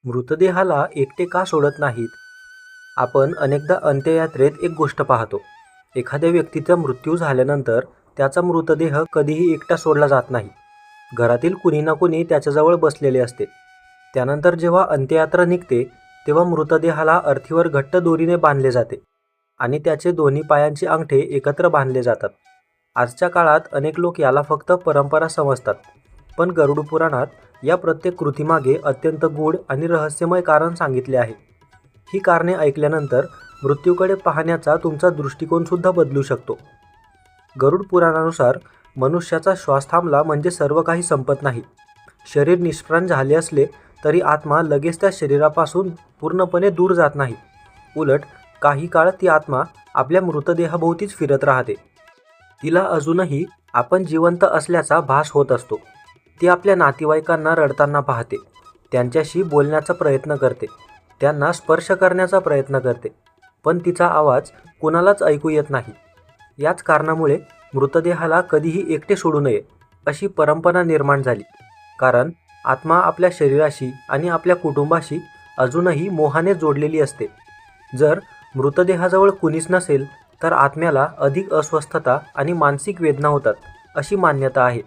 मृतदेहाला एकटे का सोडत नाहीत? आपण अनेकदा अंत्ययात्रेत एक गोष्ट पाहतो. एखाद्या व्यक्तीचा मृत्यू झाल्यानंतर त्याचा मृतदेह कधीही एकटा सोडला जात नाही. घरातील कुणी ना कुणी त्याच्याजवळ बसलेले असते. त्यानंतर जेव्हा अंत्ययात्रा निघते तेव्हा मृतदेहाला अर्थीवर घट्ट दोरीने बांधले जाते आणि त्याचे दोन्ही पायांचे अंगठे एकत्र बांधले जातात. आजच्या काळात अनेक लोक याला फक्त परंपरा समजतात, पण गरुड पुराणात या प्रत्येक कृतीमागे अत्यंत गूढ आणि रहस्यमय कारण सांगितले आहे. ही कारणे ऐकल्यानंतर मृत्यूकडे पाहण्याचा तुमचा दृष्टिकोनसुद्धा बदलू शकतो. गरुड पुराणानुसार मनुष्याचा श्वास थांबला म्हणजे सर्व काही संपत नाही. शरीर निष्प्राण झाले असले तरी आत्मा लगेच त्या शरीरापासून पूर्णपणे दूर जात नाही. उलट काही काळ ती आत्मा आपल्या मृतदेहाभोवतीच फिरत राहते. तिला अजूनही आपण जिवंत असल्याचा भास होत असतो. ती आपल्या नातेवाईकांना रडताना पाहते, त्यांच्याशी बोलण्याचा प्रयत्न करते, त्यांना स्पर्श करण्याचा प्रयत्न करते, पण तिचा आवाज कोणालाच ऐकू येत नाही. याच कारणामुळे मृतदेहाला कधीही एकटे सोडू नये अशी परंपरा निर्माण झाली. कारण आत्मा आपल्या शरीराशी आणि आपल्या कुटुंबाशी अजूनही मोहाने जोडलेली असते. जर मृतदेहाजवळ कुणीच नसेल तर आत्म्याला अधिक अस्वस्थता आणि मानसिक वेदना होतात अशी मान्यता आहे.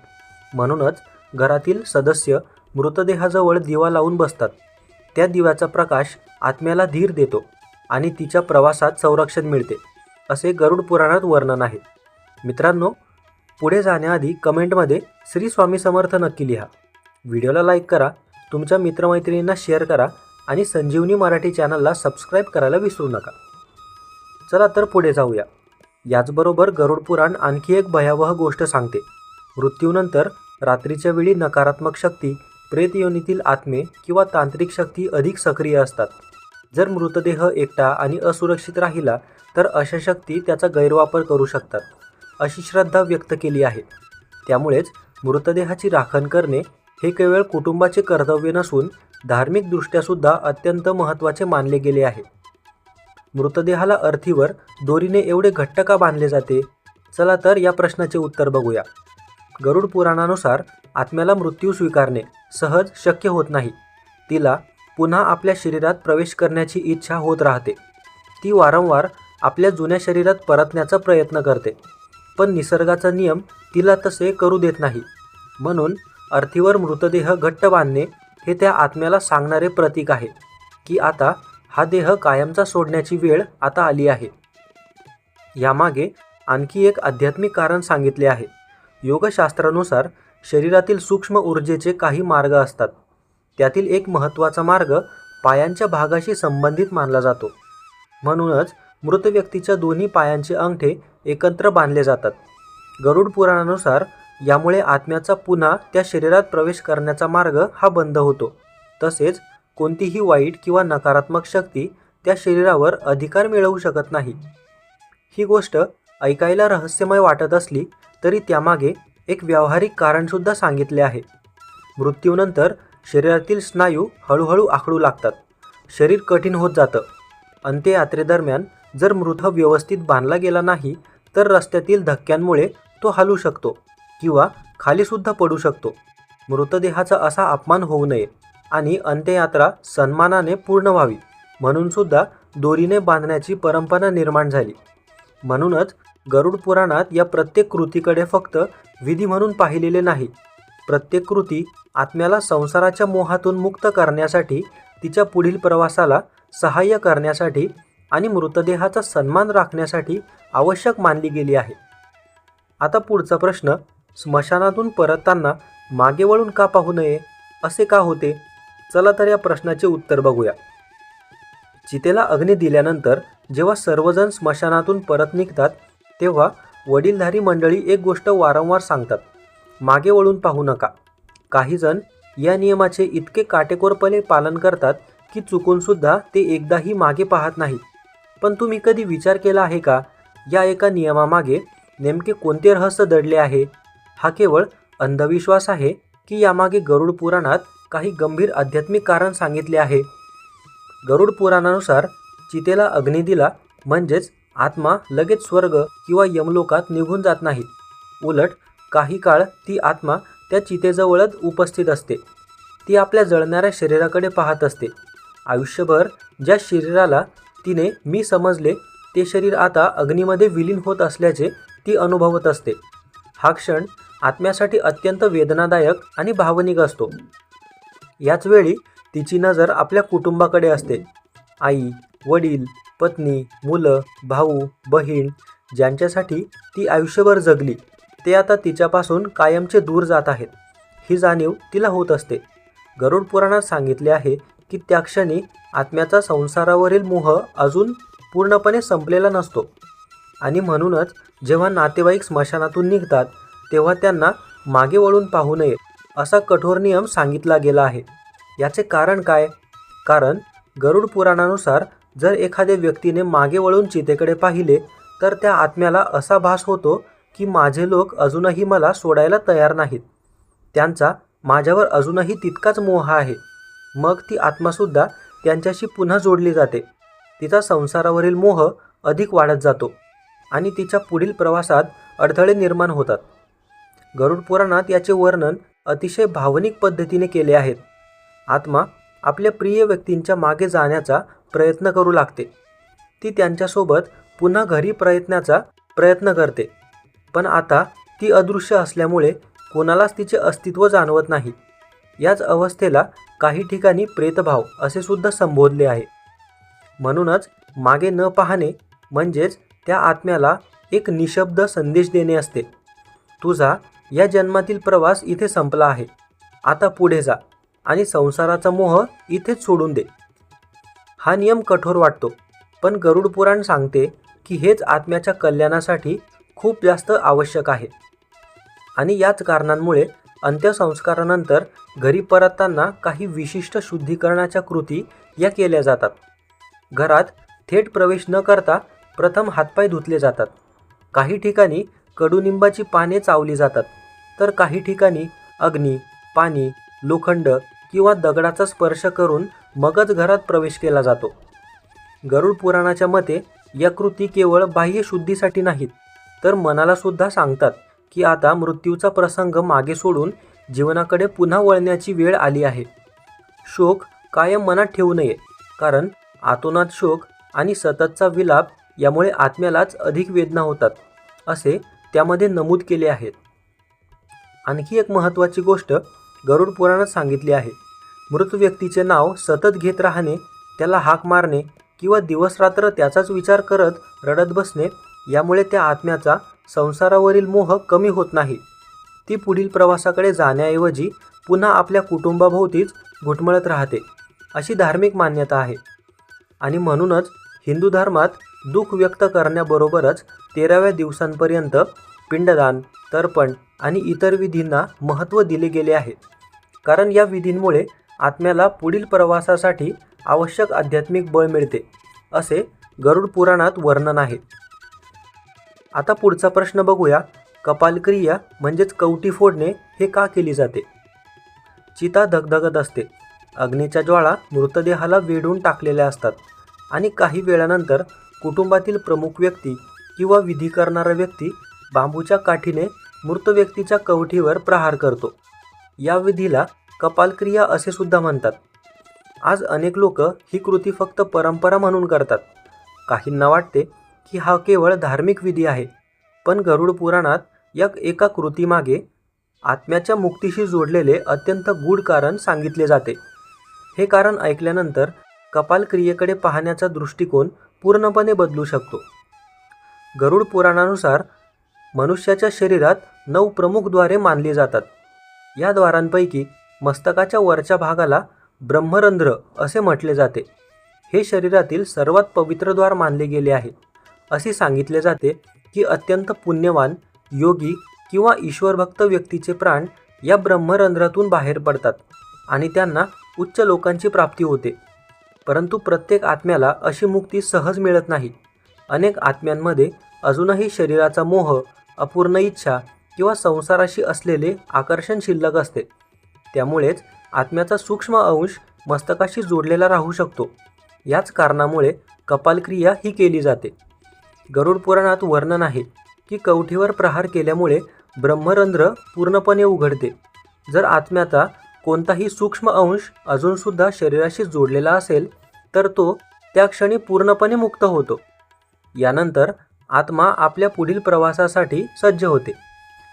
म्हणूनच घरातील सदस्य मृतदेहाजवळ दिवा लावून बसतात. त्या दिव्याचा प्रकाश आत्म्याला धीर देतो आणि तिच्या प्रवासात संरक्षण मिळते, असे गरुड पुराणात वर्णन आहे. मित्रांनो, पुढे जाण्याआधी कमेंटमध्ये श्री स्वामी समर्थ नक्की लिहा. व्हिडिओला लाईक करा, तुमच्या मित्रमैत्रिणींना शेअर करा आणि संजीवनी मराठी चॅनलला सबस्क्राईब करायला विसरू नका. चला तर पुढे जाऊया. याचबरोबर गरुड पुराण आणखी एक भयावह गोष्ट सांगते. मृत्यूनंतर रात्रीच्या वेळी नकारात्मक शक्ती, प्रेत योनीतील आत्मे किंवा तांत्रिक शक्ती अधिक सक्रिय असतात. जर मृतदेह एकटा आणि असुरक्षित राहिला तर अशा शक्ती त्याचा गैरवापर करू शकतात, अशी श्रद्धा व्यक्त केली आहे. त्यामुळेच मृतदेहाची राखण करणे हे केवळ कुटुंबाचे कर्तव्य नसून धार्मिकदृष्ट्यासुद्धा अत्यंत महत्त्वाचे मानले गेले आहे. मृतदेहाला अर्थीवर दोरीने एवढे घट्ट का बांधले जाते? चला तर या प्रश्नाचे उत्तर बघूया. गरुड पुराणानुसार आत्म्याला मृत्यू स्वीकारणे सहज शक्य होत नाही. तिला पुन्हा आपल्या शरीरात प्रवेश करण्याची इच्छा होत राहते. ती वारंवार आपल्या जुन्या शरीरात परतण्याचा प्रयत्न करते, पण निसर्गाचा नियम तिला तसे करू देत नाही. म्हणून अर्थीवर मृतदेह घट्ट बांधणे हे त्या आत्म्याला सांगणारे प्रतीक आहे की आता हा देह कायमचा सोडण्याची वेळ आता आली आहे. यामागे आणखी एक आध्यात्मिक कारण सांगितले आहे. योगशास्त्रानुसार शरीरातील सूक्ष्म ऊर्जेचे काही मार्ग असतात. त्यातील एक महत्त्वाचा मार्ग पायांच्या भागाशी संबंधित मानला जातो. म्हणूनच मृत व्यक्तीच्या दोन्ही पायांचे अंगठे एकत्र बांधले जातात. गरुड पुराणानुसार यामुळे आत्म्याचा पुन्हा त्या शरीरात प्रवेश करण्याचा मार्ग हा बंद होतो. तसेच कोणतीही वाईट किंवा नकारात्मक शक्ती त्या शरीरावर अधिकार मिळवू शकत नाही. ही गोष्ट ऐकायला रहस्यमय वाटत असली तरी त्यामागे एक व्यावहारिक कारणसुद्धा सांगितले आहे. मृत्यूनंतर शरीरातील स्नायू हळूहळू आखडू लागतात. शरीर कठीण होत जातं. अंत्ययात्रेदरम्यान जर मृत व्यवस्थित बांधला गेला नाही तर रस्त्यातील धक्क्यांमुळे तो हलू शकतो किंवा खालीसुद्धा पडू शकतो. मृतदेहाचा असा अपमान होऊ नये आणि अंत्ययात्रा सन्मानाने पूर्ण व्हावी म्हणून सुद्धा दोरीने बांधण्याची परंपरा निर्माण झाली. म्हणूनच गरुड पुराणात या प्रत्येक कृतीकडे फक्त विधी म्हणून पाहिलेले नाही. प्रत्येक कृती आत्म्याला संसाराच्या मोहातून मुक्त करण्यासाठी, तिच्या पुढील प्रवासाला सहाय्य करण्यासाठी आणि मृतदेहाचा सन्मान राखण्यासाठी आवश्यक मानली गेली आहे. आता पुढचा प्रश्न, स्मशानातून परतताना मागे वळून का पाहू नये? असे का होते? चला तर या प्रश्नाचे उत्तर बघूया. चितेला अग्नी दिल्यानंतर जेव्हा सर्वजण स्मशानातून परत निघतात तेव्हा वडीलधारी मंडळी एक गोष्ट वारंवार सांगतात, मागे वळून पाहू नका. काही जण या नियमाचे इतके काटेकोरपणे पालन करतात की चुकूनसुद्धा ते एकदाही मागे पाहत नाहीत. पण तुम्ही कधी विचार केला आहे का, या एका नियमामागे नेमके कोणते रहस्य दडले आहे? हा केवळ अंधविश्वास आहे की यामागे गरुड पुराणात काही गंभीर आध्यात्मिक कारण सांगितले आहे? गरुड पुराणानुसार चितेला अग्नी दिला म्हणजेच आत्मा लगेच स्वर्ग किंवा यमलोकात निघून जात नाही. उलट काही काळ ती आत्मा त्या चितेजवळच उपस्थित असते. ती आपल्या जळणाऱ्या शरीराकडे पाहत असते. आयुष्यभर ज्या शरीराला तिने मी समजले ते शरीर आता अग्नीमध्ये विलीन होत असल्याचे ती अनुभवत असते. हा क्षण आत्म्यासाठी अत्यंत वेदनादायक आणि भावनिक असतो. याच वेळी तिची नजर आपल्या कुटुंबाकडे असते. आई, वडील, पत्नी, मुलं, भाऊ, बहीण ज्यांच्यासाठी ती आयुष्यभर जगली ते आता तिच्यापासून कायमचे दूर जात आहेत. ही जाणीव तिला होत असते. गरुड पुराणात सांगितले आहे की त्या क्षणी आत्म्याचा संसारावरील मोह अजून पूर्णपणे संपलेला नसतो आणि म्हणूनच जेव्हा नातेवाईक स्मशानातून निघतात तेव्हा त्यांना मागे वळून पाहू नये असा कठोर नियम सांगितला गेला आहे. याचे कारण काय? कारण गरुड पुराणानुसार जर एखाद्या व्यक्तीने मागे वळून चितेकडे पाहिले तर त्या आत्म्याला असा भास होतो की माझे लोक अजूनही मला सोडायला तयार नाहीत. त्यांचा माझ्यावर अजूनही तितकाच मोह आहे. मग ती आत्मासुद्धा त्यांच्याशी पुन्हा जोडली जाते. तिचा संसारावरील मोह अधिक वाढत जातो आणि तिच्या पुढील प्रवासात अडथळे निर्माण होतात. गरुड पुराणात याचे वर्णन अतिशय भावनिक पद्धतीने केले आहेत. आत्मा आपल्या प्रिय व्यक्तींच्या मागे जाण्याचा प्रयत्न करू लागते. ती त्यांच्यासोबत पुन्हा घरी प्रयत्नाचा प्रयत्न करते, पण आता ती अदृश्य असल्यामुळे कोणालाच तिचे अस्तित्व जाणवत नाही. याच अवस्थेला काही ठिकाणी प्रेतभाव असे सुद्धा संबोधले आहे. म्हणूनच मागे न पाहणे म्हणजेच त्या आत्म्याला एक निशब्द संदेश देणे असते. तुझा या जन्मातील प्रवास इथे संपला आहे. आता पुढे जा आणि संसाराचा मोह इथेच सोडून दे. हा नियम कठोर वाटतो, पण गरुड पुराण सांगते की हेच आत्म्याच्या कल्याणासाठी खूप जास्त आवश्यक आहे. आणि याच कारणांमुळे अंत्यसंस्कारानंतर घरी परतताना काही विशिष्ट शुद्धीकरणाच्या कृती या केल्या जातात. घरात थेट प्रवेश न करता प्रथम हातपाय धुतले जातात. काही ठिकाणी कडुनिंबाची पाने चावली जातात, तर काही ठिकाणी अग्नी, पाणी, लोखंड किंवा दगडाचा स्पर्श करून मगच घरात प्रवेश केला जातो. गरुड पुराणाच्या मते या कृती केवळ बाह्य शुद्धीसाठी नाहीत, तर मनाला सुद्धा सांगतात की आता मृत्यूचा प्रसंग मागे सोडून जीवनाकडे पुन्हा वळण्याची वेळ आली आहे. शोक कायम मनात ठेवू नये, कारण आतोनात शोक आणि सततचा विलाप यामुळे आत्म्यालाच अधिक वेदना होतात असे त्यामध्ये नमूद केले आहे. आणखी एक महत्त्वाची गोष्ट गरुड पुराणात सांगितली आहे. मृत व्यक्तीचे नाव सतत घेत राहणे, त्याला हाक मारणे किंवा दिवसरात्र त्याचाच विचार करत रडत बसणे यामुळे त्या आत्म्याचा संसारावरील मोह कमी होत नाही. ती पुढील प्रवासाकडे जाण्याऐवजी पुन्हा आपल्या कुटुंबाभोवतीच घुटमळत राहते अशी धार्मिक मान्यता आहे. आणि म्हणूनच हिंदू धर्मात दुःख व्यक्त करण्याबरोबरच 13व्या दिवसांपर्यंत पिंडदान, तर्पण आणि इतर विधींना महत्त्व दिले गेले आहे. कारण या विधींमुळे आत्म्याला पुढील प्रवासासाठी आवश्यक आध्यात्मिक बळ मिळते असे गरुड पुराणात वर्णन आहे. आता पुढचा प्रश्न बघूया. कपालक्रिया म्हणजेच कवटी फोडणे हे का केली जाते? चिता धगधगत असते. अग्नीच्या ज्वाळा मृतदेहाला वेढून टाकलेल्या असतात आणि काही वेळानंतर कुटुंबातील प्रमुख व्यक्ती किंवा विधी करणारा व्यक्ती बांबूच्या काठीने मृत व्यक्तीच्या कवटीवर प्रहार करतो. या विधीला कपालक्रिया असे सुद्धा म्हणतात. आज अनेक लोक ही कृती फक्त परंपरा म्हणून करतात. काहींना वाटते की हा केवळ धार्मिक विधी आहे, पण गरुड पुराणात या एका कृतीमागे आत्म्याच्या मुक्तीशी जोडलेले अत्यंत गूढ कारण सांगितले जाते. हे कारण ऐकल्यानंतर कपालक्रियेकडे पाहण्याचा दृष्टिकोन पूर्णपणे बदलू शकतो. गरुड पुराणानुसार मनुष्याच्या शरीरात 9 प्रमुख द्वारे मानली जातात. या द्वारांपैकी मस्तकाच्या वरच्या भागाला ब्रह्मरंध्र असे म्हटले जाते. हे शरीरातील सर्वात पवित्र द्वार मानले गेले आहे. असे सांगितले जाते की अत्यंत पुण्यवान, योगी किंवा ईश्वरभक्त व्यक्तीचे प्राण या ब्रह्मरंध्रातून बाहेर पडतात आणि त्यांना उच्च लोकांची प्राप्ती होते. परंतु प्रत्येक आत्म्याला अशी मुक्ती सहज मिळत नाही. अनेक आत्म्यांमध्ये अजूनही शरीराचा मोह, अपूर्ण इच्छा किंवा संसाराशी असलेले आकर्षण शिल्लक असते. त्यामुळेच आत्म्याचा सूक्ष्म अंश मस्तकाशी जोडलेला राहू शकतो. याच कारणामुळे कपालक्रिया ही केली जाते. गरुड पुराणात वर्णन आहे की कवठीवर प्रहार केल्यामुळे ब्रह्मरंध्र पूर्णपणे उघडते. जर आत्म्याचा कोणताही सूक्ष्म अंश अजूनसुद्धा शरीराशी जोडलेला असेल तर तो त्या क्षणी पूर्णपणे मुक्त होतो. यानंतर आत्मा आपल्या पुढील प्रवासासाठी सज्ज होते.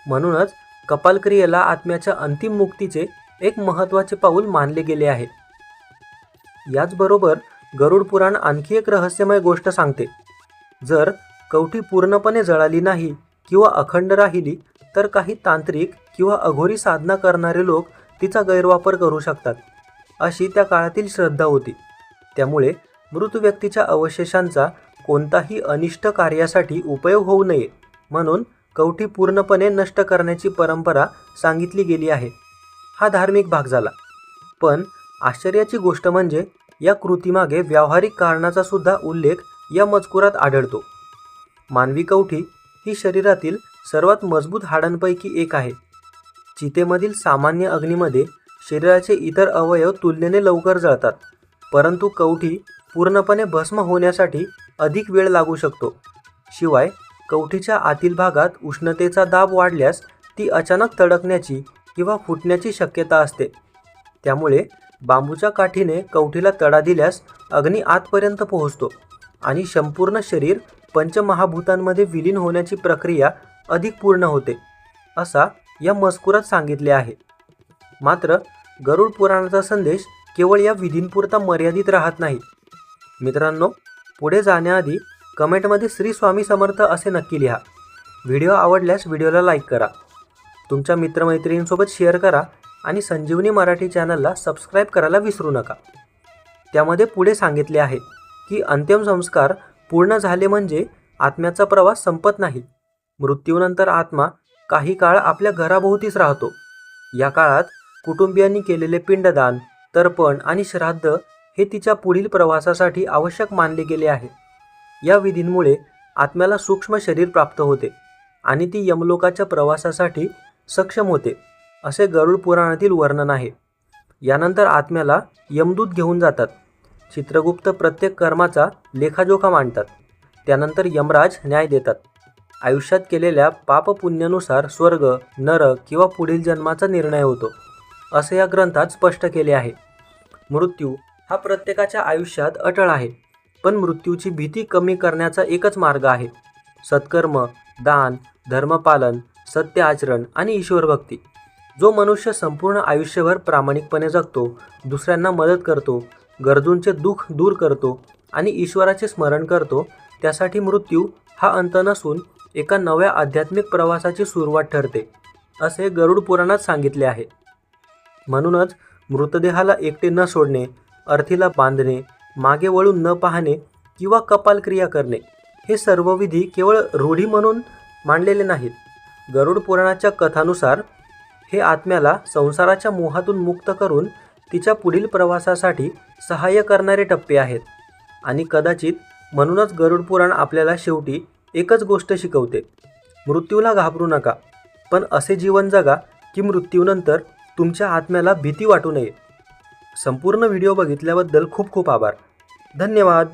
म्हणूनच कपालक्रियेला आत्म्याच्या अंतिम मुक्तीचे एक महत्त्वाचे पाऊल मानले गेले आहे. याचबरोबर गरुड पुराण आणखी एक रहस्यमय गोष्ट सांगते. जर कवठी पूर्णपणे जळाली नाही किंवा अखंड राहिली तर काही तांत्रिक किंवा अघोरी साधना करणारे लोक तिचा गैरवापर करू शकतात, अशी त्या काळातील श्रद्धा होती. त्यामुळे मृत व्यक्तीच्या अवशेषांचा कोणताही अनिष्ट कार्यासाठी उपयोग होऊ नये म्हणून कवठी पूर्णपणे नष्ट करण्याची परंपरा सांगितली गेली आहे. हा धार्मिक भाग झाला. पण आश्चर्याची गोष्ट म्हणजे या कृतीमागे व्यावहारिक कारणाचा सुद्धा उल्लेख या मजकुरात आढळतो. मानवी कवठी ही शरीरातील सर्वात मजबूत हाडांपैकी एक आहे. चितेमधील सामान्य अग्नीमध्ये शरीराचे इतर अवयव तुलनेने लवकर जळतात, परंतु कवठी पूर्णपणे भस्म होण्यासाठी अधिक वेळ लागू शकतो. शिवाय कवठीच्या आतील भागात उष्णतेचा दाब वाढल्यास ती अचानक तडकण्याची किंवा फुटण्याची शक्यता असते. त्यामुळे बांबूच्या काठीने कवठीला तडा दिल्यास अग्नी आतपर्यंत पोहोचतो आणि संपूर्ण शरीर पंचमहाभूतांमध्ये विलीन होण्याची प्रक्रिया अधिक पूर्ण होते, असा या मजकुरात सांगितले आहे. मात्र गरुड पुराणाचा संदेश केवळ या विधींपुरता मर्यादित राहत नाही. मित्रांनो, पुढे जाण्याआधी कमेंटमध्ये श्री स्वामी समर्थ असे नक्की लिहा. व्हिडिओ आवडल्यास व्हिडिओला लाईक करा, तुमच्या मित्रमैत्रिणींसोबत शेअर करा आणि संजीवनी मराठी चॅनलला सबस्क्राईब करायला विसरू नका. त्यामध्ये पुढे सांगितले आहे की अंतिम संस्कार पूर्ण झाले म्हणजे आत्म्याचा प्रवास संपत नाही. मृत्यूनंतर आत्मा काही काळ आपल्या घराभोवतीच राहतो. या काळात कुटुंबियांनी केलेले पिंडदान, तर्पण आणि श्राद्ध हे तिच्या पुढील प्रवासासाठी आवश्यक मानले गेले आहे. या विधींमुळे आत्म्याला सूक्ष्म शरीर प्राप्त होते आणि ती यमलोकाच्या प्रवासासाठी सक्षम होते, असे गरुड पुराणातील वर्णन आहे. यानंतर आत्म्याला यमदूत घेऊन जातात. चित्रगुप्त प्रत्येक कर्माचा लेखाजोखा मांडतात. त्यानंतर यमराज न्याय देतात. आयुष्यात केलेल्या पापपुण्यानुसार स्वर्ग, नरक किंवा पुढील जन्माचा निर्णय होतो, असे या ग्रंथात स्पष्ट केले आहे. मृत्यू हा प्रत्येकाच्या आयुष्यात अटळ आहे, पण मृत्यूची भीती कमी करण्याचा एकच मार्ग आहे: सत्कर्म, दान, धर्मपालन, सत्य आचरण आणि ईश्वरभक्ती. जो मनुष्य संपूर्ण आयुष्यभर प्रामाणिकपणे जगतो, दुसऱ्यांना मदत करतो, गरजूंचे दुःख दूर करतो आणि ईश्वराचे स्मरण करतो, त्यासाठी मृत्यू हा अंत नसून एका नव्या आध्यात्मिक प्रवासाची सुरुवात ठरते, असे गरुड पुराणात सांगितले आहे. म्हणूनच मृतदेहाला एकटे न सोडणे, अर्थीला बांधणे, मागे वळून न पाहणे किंवा कपालक्रिया करणे हे सर्व विधी केवळ रूढी म्हणून मांडलेले नाहीत. गरुड पुराणाच्या कथानुसार हे आत्म्याला संसाराच्या मोहातून मुक्त करून तिच्या पुढील प्रवासासाठी सहाय्य करणारे टप्पे आहेत. आणि कदाचित म्हणूनच गरुड पुराण आपल्याला शेवटी एकच गोष्ट शिकवते: मृत्यूला घाबरू नका, पण असे जीवन जगा की मृत्यूनंतर तुमच्या आत्म्याला भीती वाटू नये. संपूर्ण व्हिडिओ बघितल्याबद्दल खूप खूप आभार. धन्यवाद.